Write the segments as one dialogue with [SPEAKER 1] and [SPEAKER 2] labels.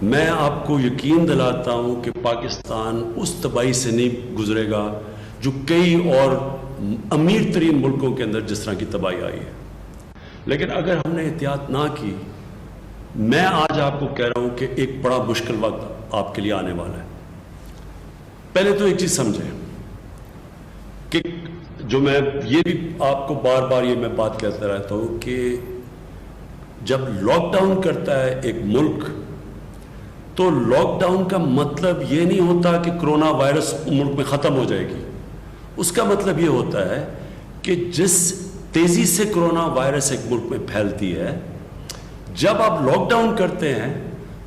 [SPEAKER 1] میں آپ کو یقین دلاتا ہوں کہ پاکستان اس تباہی سے نہیں گزرے گا جو کئی اور امیر ترین ملکوں کے اندر جس طرح کی تباہی آئی ہے. لیکن اگر ہم نے احتیاط نہ کی، میں آج آپ کو کہہ رہا ہوں کہ ایک بڑا مشکل وقت آپ کے لیے آنے والا ہے. پہلے تو ایک چیز سمجھیں کہ جو میں یہ بھی آپ کو بار بار یہ میں بات کہتا رہتا ہوں کہ جب لاک ڈاؤن کرتا ہے ایک ملک تو لاک ڈاؤن کا مطلب یہ نہیں ہوتا کہ کرونا وائرس ملک میں ختم ہو جائے گی. اس کا مطلب یہ ہوتا ہے کہ جس تیزی سے کرونا وائرس ایک ملک میں پھیلتی ہے، جب آپ لاک ڈاؤن کرتے ہیں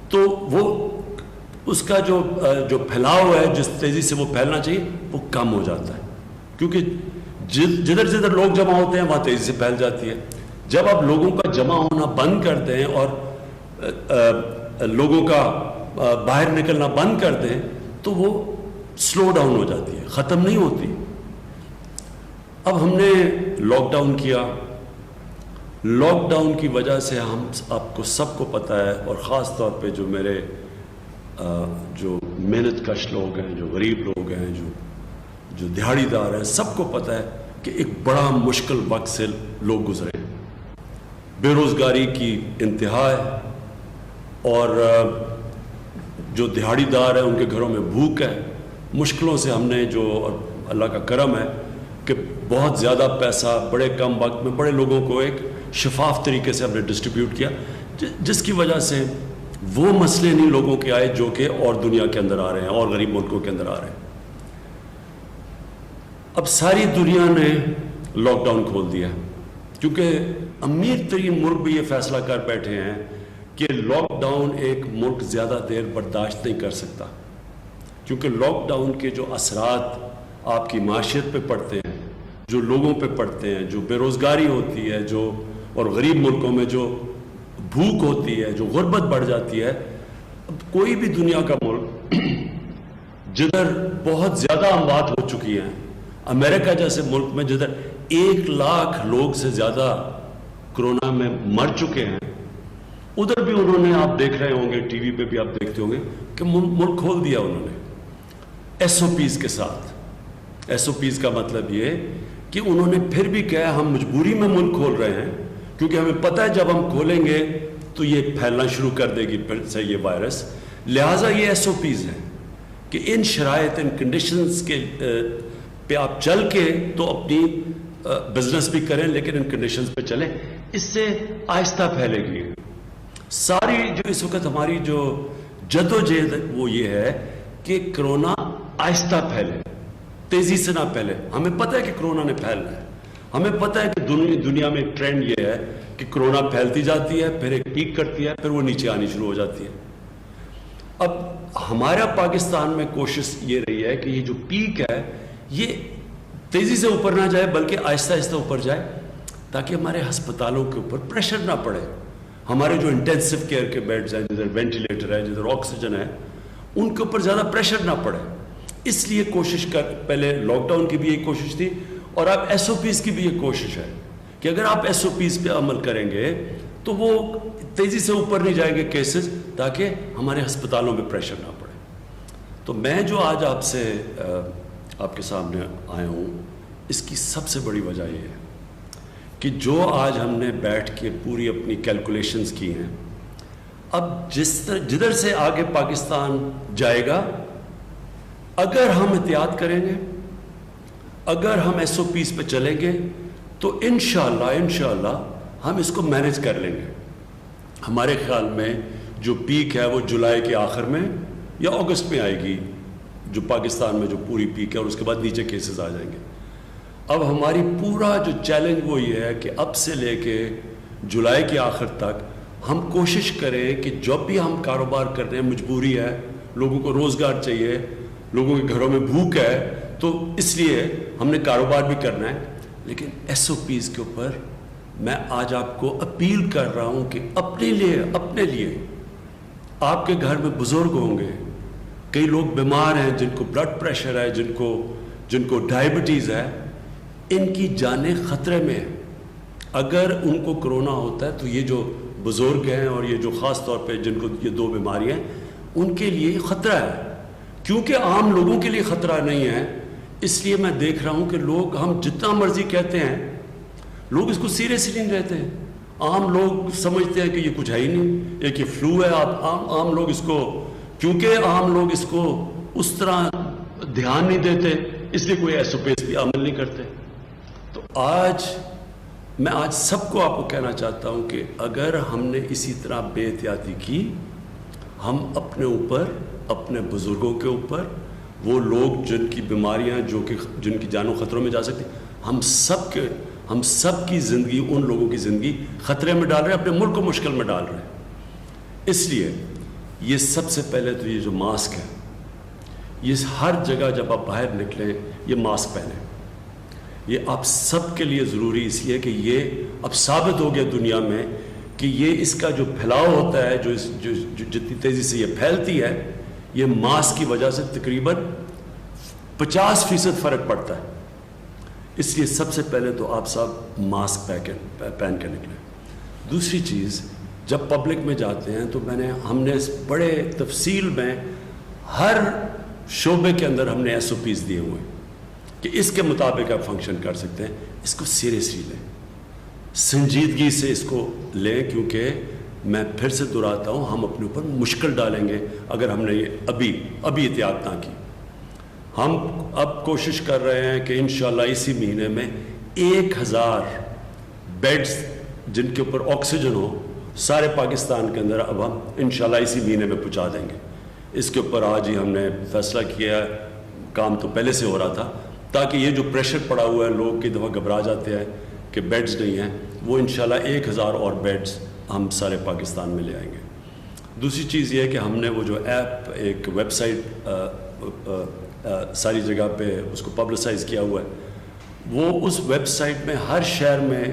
[SPEAKER 1] تو وہ اس کا جو پھیلاؤ ہے، جس تیزی سے وہ پھیلنا چاہیے، وہ کم ہو جاتا ہے. کیونکہ جدھر جدھر لوگ جمع ہوتے ہیں وہاں تیزی سے پھیل جاتی ہے. جب آپ لوگوں کا جمع ہونا بند کر دیں اور لوگوں کا باہر نکلنا بند کر دیں تو وہ سلو ڈاؤن ہو جاتی ہے، ختم نہیں ہوتی. اب ہم نے لاک ڈاؤن کیا. لاک ڈاؤن کی وجہ سے ہم آپ کو سب کو پتہ ہے، اور خاص طور پہ جو میرے جو محنت کش لوگ ہیں، جو غریب لوگ ہیں، جو دیہڑی دار ہیں، سب کو پتہ ہے کہ ایک بڑا مشکل وقت سے لوگ گزرے ہیں. بے روزگاری کی انتہا ہے، اور جو دیہڑی دار ہیں ان کے گھروں میں بھوک ہے. مشکلوں سے ہم نے جو اللہ کا کرم ہے کہ بہت زیادہ پیسہ بڑے کم وقت میں بڑے لوگوں کو ایک شفاف طریقے سے ہم نے ڈسٹریبیوٹ کیا، جس کی وجہ سے وہ مسئلے نہیں لوگوں کے آئے جو کہ اور دنیا کے اندر آ رہے ہیں اور غریب ملکوں کے اندر آ رہے ہیں. اب ساری دنیا نے لاک ڈاؤن کھول دیا کیونکہ امیر ترین ملک بھی یہ فیصلہ کر بیٹھے ہیں کہ لاک ڈاؤن ایک ملک زیادہ دیر برداشت نہیں کر سکتا، کیونکہ لاک ڈاؤن کے جو اثرات آپ کی معاشیت پہ پڑتے ہیں، جو لوگوں پہ پڑتے ہیں، جو بے روزگاری ہوتی ہے، جو اور غریب ملکوں میں جو بھوک ہوتی ہے، جو غربت بڑھ جاتی ہے. اب کوئی بھی دنیا کا ملک جدھر بہت زیادہ اموات ہو چکی ہیں، امریکہ جیسے ملک میں جدھر 1,00,000 لوگ سے زیادہ کرونا میں مر چکے ہیں، ادھر بھی انہوں نے، آپ دیکھ رہے ہوں گے ٹی وی پہ بھی آپ دیکھتے ہوں گے کہ ملک کھول دیا انہوں نے ایس او پیز کے ساتھ. ایس او پیز کا مطلب یہ کہ انہوں نے پھر بھی کہا ہم مجبوری میں ملک کھول رہے ہیں کیونکہ ہمیں پتہ ہے جب ہم کھولیں گے تو یہ پھیلنا شروع کر دے گی پھر سے یہ وائرس. لہٰذا یہ ایس او پیز ہیں کہ ان شرائط، ان کنڈیشنز کے پہ آپ چل کے تو اپنی بزنس بھی کریں، لیکن ان کنڈیشنز پہ چلیں. اس سے آہستہ پھیلے گی. ساری جو اس وقت ہماری جو جدوجہد وہ یہ ہے کہ کرونا آہستہ پھیلے، تیزی سے نہ پھیلے. ہمیں پتہ ہے کہ کرونا نے پھیلنا ہے، ہمیں پتہ ہے کہ دنیا میں ایک ٹرینڈ یہ ہے کہ کرونا پھیلتی جاتی ہے، پھر ایک پیک کرتی ہے، پھر وہ نیچے آنی شروع ہو جاتی ہے. اب ہمارا پاکستان میں کوشش یہ رہی ہے کہ یہ جو پیک ہے یہ تیزی سے اوپر نہ جائے بلکہ آہستہ آہستہ اوپر جائے، تاکہ ہمارے ہسپتالوں کے اوپر پریشر نہ پڑے. ہمارے جو انٹینسو کیئر کے بیڈز ہیں، جدھر وینٹیلیٹر ہے، جدھر آکسیجن ہے، ان کے اوپر زیادہ پریشر نہ پڑے. اس لیے پہلے لاک ڈاؤن کی بھی یہ کوشش تھی، اور اب ایس او پیز کی بھی یہ کوشش ہے کہ اگر آپ ایس او پیز پہ عمل کریں گے تو وہ تیزی سے اوپر نہیں جائیں گے کیسز، تاکہ ہمارے ہسپتالوں میں پریشر نہ پڑے. تو میں جو آج آپ کے سامنے آیا ہوں، اس کی سب سے بڑی وجہ یہ ہے کہ جو آج ہم نے بیٹھ کے پوری اپنی کیلکولیشنز کی ہیں، اب جدھر سے آگے پاکستان جائے گا، اگر ہم احتیاط کریں گے، اگر ہم ایس او پیز پہ چلیں گے تو انشاءاللہ ہم اس کو مینیج کر لیں گے. ہمارے خیال میں جو پیک ہے وہ جولائی کے آخر میں یا اگست میں آئے گی، جو پاکستان میں جو پوری پیک ہے، اور اس کے بعد نیچے کیسز آ جائیں گے. اب ہماری پورا جو چیلنج وہ یہ ہے کہ اب سے لے کے جولائی کے آخر تک ہم کوشش کریں کہ جب بھی ہم کاروبار کر رہے ہیں، مجبوری ہے، لوگوں کو روزگار چاہیے، لوگوں کے گھروں میں بھوک ہے، تو اس لیے ہم نے کاروبار بھی کرنا ہے. لیکن ایس او پیز کے اوپر میں آج آپ کو اپیل کر رہا ہوں کہ اپنے لیے آپ کے گھر میں بزرگ ہوں گے، کئی لوگ بیمار ہیں، جن کو بلڈ پریشر ہے، جن کو ڈائبٹیز ہے، ان کی جانیں خطرے میں ہیں. اگر ان کو کرونا ہوتا ہے تو یہ جو بزرگ ہیں اور یہ جو خاص طور پہ جن کو یہ 2 بیماریاں ہیں ان کے لیے خطرہ ہے. کیونکہ عام لوگوں کے لیے خطرہ نہیں ہے اس لیے میں دیکھ رہا ہوں کہ لوگ ہم جتنا مرضی کہتے ہیں لوگ اس کو سیریسلی نہیں لیتے ہیں. عام لوگ سمجھتے ہیں کہ یہ کچھ ہے ہی نہیں, ایک یہ فلو ہے. عام لوگ اس کو, کیونکہ عام لوگ اس کو اس طرح دھیان نہیں دیتے اس لیے کوئی SOPs بھی عمل نہیں کرتے. تو میں آج سب کو آپ کو کہنا چاہتا ہوں کہ اگر ہم نے اسی طرح بے احتیاطی کی, ہم اپنے اوپر, اپنے بزرگوں کے اوپر, وہ لوگ جن کی بیماریاں جن کی جانوں خطروں میں جا سکتی, ہم سب کی زندگی, ان لوگوں کی زندگی خطرے میں ڈال رہے ہیں, اپنے ملک کو مشکل میں ڈال رہے ہیں. اس لیے یہ سب سے پہلے تو یہ جو ماسک ہے, یہ ہر جگہ جب آپ باہر نکلیں یہ ماسک پہنیں. یہ آپ سب کے لیے ضروری اس لیے کہ یہ اب ثابت ہو گیا دنیا میں کہ یہ اس کا جو پھیلاؤ ہوتا ہے, جو جتنی تیزی سے یہ پھیلتی ہے, یہ ماسک کی وجہ سے تقریباً 50% فرق پڑتا ہے. اس لیے سب سے پہلے تو آپ سب ماسک پہن کے نکلیں. دوسری چیز, جب پبلک میں جاتے ہیں تو ہم نے بڑے تفصیل میں ہر شعبے کے اندر ہم نے SOPs دیے ہوئے ہیں کہ اس کے مطابق آپ فنکشن کر سکتے ہیں. اس کو سیریسلی لیں, سنجیدگی سے اس کو لیں, کیونکہ میں پھر سے دہراتا ہوں ہم اپنے اوپر مشکل ڈالیں گے اگر ہم نے یہ ابھی احتیاط نہ کی. ہم اب کوشش کر رہے ہیں کہ انشاءاللہ اسی مہینے میں 1000 بیڈز جن کے اوپر آکسیجن ہو سارے پاکستان کے اندر اب ہم انشاءاللہ اسی مہینے میں پہنچا دیں گے. اس کے اوپر آج ہی ہم نے فیصلہ کیا ہے, کام تو پہلے سے ہو رہا تھا, تاکہ یہ جو پریشر پڑا ہوا ہے, لوگ کئی دفعہ گھبرا جاتے ہیں کہ بیڈز نہیں ہیں, وہ انشاءاللہ 1000 اور بیڈز ہم سارے پاکستان میں لے آئیں گے. دوسری چیز یہ ہے کہ ہم نے وہ جو ایپ, ایک ویب سائٹ ساری جگہ پہ اس کو پبلسائز کیا ہوا ہے, وہ اس ویب سائٹ میں ہر شہر میں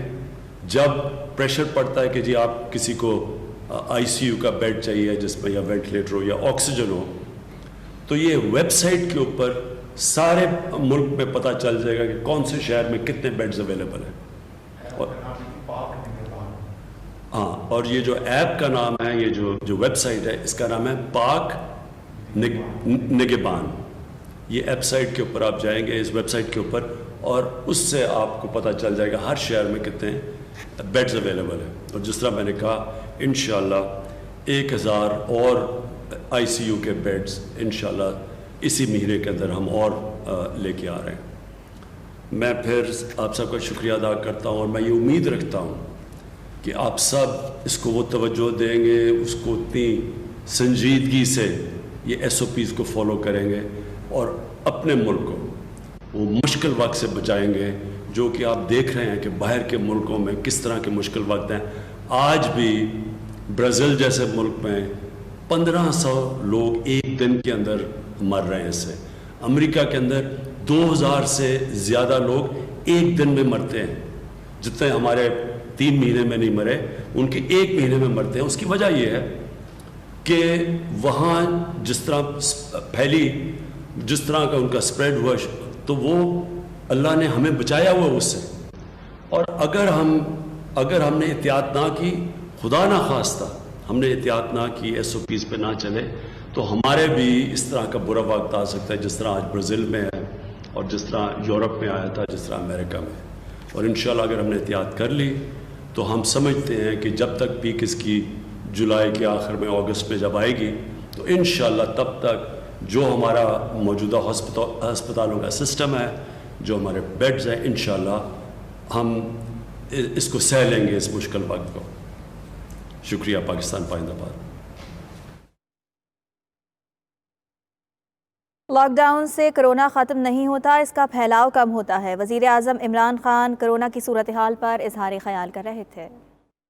[SPEAKER 1] جب پریشر پڑتا ہے کہ جی آپ کسی کو ICU کا بیڈ چاہیے جس میں یا وینٹیلیٹر ہو یا آکسیجن ہو, تو یہ ویب سائٹ کے اوپر سارے ملک میں پتہ چل جائے گا کہ کون سے شہر میں کتنے بیڈز اویلیبل ہیں. اور یہ جو ایپ کا نام ہے, یہ جو ویب سائٹ ہے, اس کا نام ہے پاک نگہبان. یہ ایپ سائٹ کے اوپر آپ جائیں گے, اس ویب سائٹ کے اوپر, اور اس سے آپ کو پتہ چل جائے گا ہر شہر میں کتنے بیڈز اویلیبل ہیں. اور جس طرح میں نے کہا انشاءاللہ 1000 اور ICU کے بیڈز انشاءاللہ اسی مہینے کے اندر ہم اور لے کے آ رہے ہیں. میں پھر آپ سب کا شکریہ ادا کرتا ہوں, اور میں یہ امید رکھتا ہوں کہ آپ سب اس کو وہ توجہ دیں گے, اس کو اتنی سنجیدگی سے یہ SOPs کو فالو کریں گے, اور اپنے ملک کو وہ مشکل وقت سے بچائیں گے جو کہ آپ دیکھ رہے ہیں کہ باہر کے ملکوں میں کس طرح کے مشکل وقت ہیں. آج بھی برازیل جیسے ملک میں 1500 لوگ ایک دن کے اندر مر رہے ہیں اس سے. امریکہ کے اندر 2000 سے زیادہ لوگ ایک دن میں مرتے ہیں. جتنے ہمارے 3 مہینے میں نہیں مرے, ان کے 1 مہینے میں مرتے ہیں. اس کی وجہ یہ ہے کہ وہاں جس طرح پھیلی, جس طرح کا ان کا سپریڈ ہوا, تو وہ اللہ نے ہمیں بچایا ہوا اس سے. اور اگر ہم نے احتیاط نہ کی, خدا نہ خواستہ ہم نے احتیاط نہ کی, SOPs پہ نہ چلے, تو ہمارے بھی اس طرح کا برا وقت آ سکتا ہے جس طرح آج برازیل میں ہے, اور جس طرح یورپ میں آیا تھا, جس طرح امریکہ میں. اور انشاءاللہ اگر ہم نے احتیاط کر لی تو ہم سمجھتے ہیں کہ جب تک پیک اس کی جولائی کے آخر میں, اگست میں جب آئے گی, تو انشاءاللہ تب تک جو ہمارا موجودہ ہسپتالوں کا سسٹم ہے, جو ہمارے بیڈز ہیں, انشاءاللہ ہم اس کو سہ لیں گے, اس مشکل وقت کو. شکریہ. پاکستان پائندہ باد.
[SPEAKER 2] لاک ڈاؤن سے کرونا ختم نہیں ہوتا, اس کا پھیلاؤ کم ہوتا ہے. وزیر اعظم عمران خان کرونا کی صورتحال پر اظہار خیال کر رہے تھے.